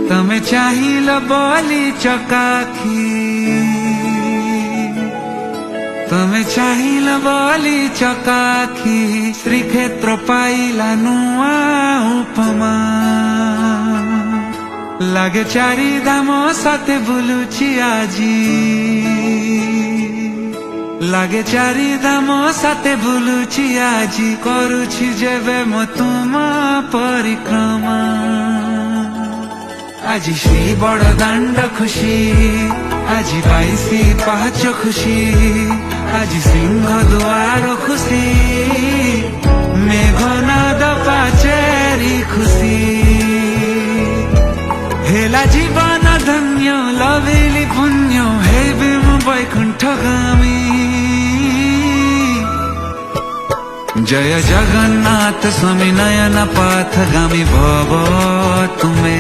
तमे चाहिल बोली चकाखी, तमे चाहिल बोली चकाखी, श्रीक्षेत्र पाइला नुआ उपमा। लागे चारि धाम साथे बुलुची आजी, लागे चारि धाम साथे बुलुची आजी, करुछि जेबे मो तुमा परिक्रमा। আজি শ্রী বড় দাণ্ড খুশি, আজি পাইছি পাহাচ খুশি, আজি সিংহ দুয়ার খুশি, মেঘনাদ পাচেরি খুশি। হেলা জীবন ধন্য লভিলি পুণ্য, হেবে মু বৈকুণ্ঠগামী। जय जगन्नाथ स्वामी नयन पथगामी भव तुमे।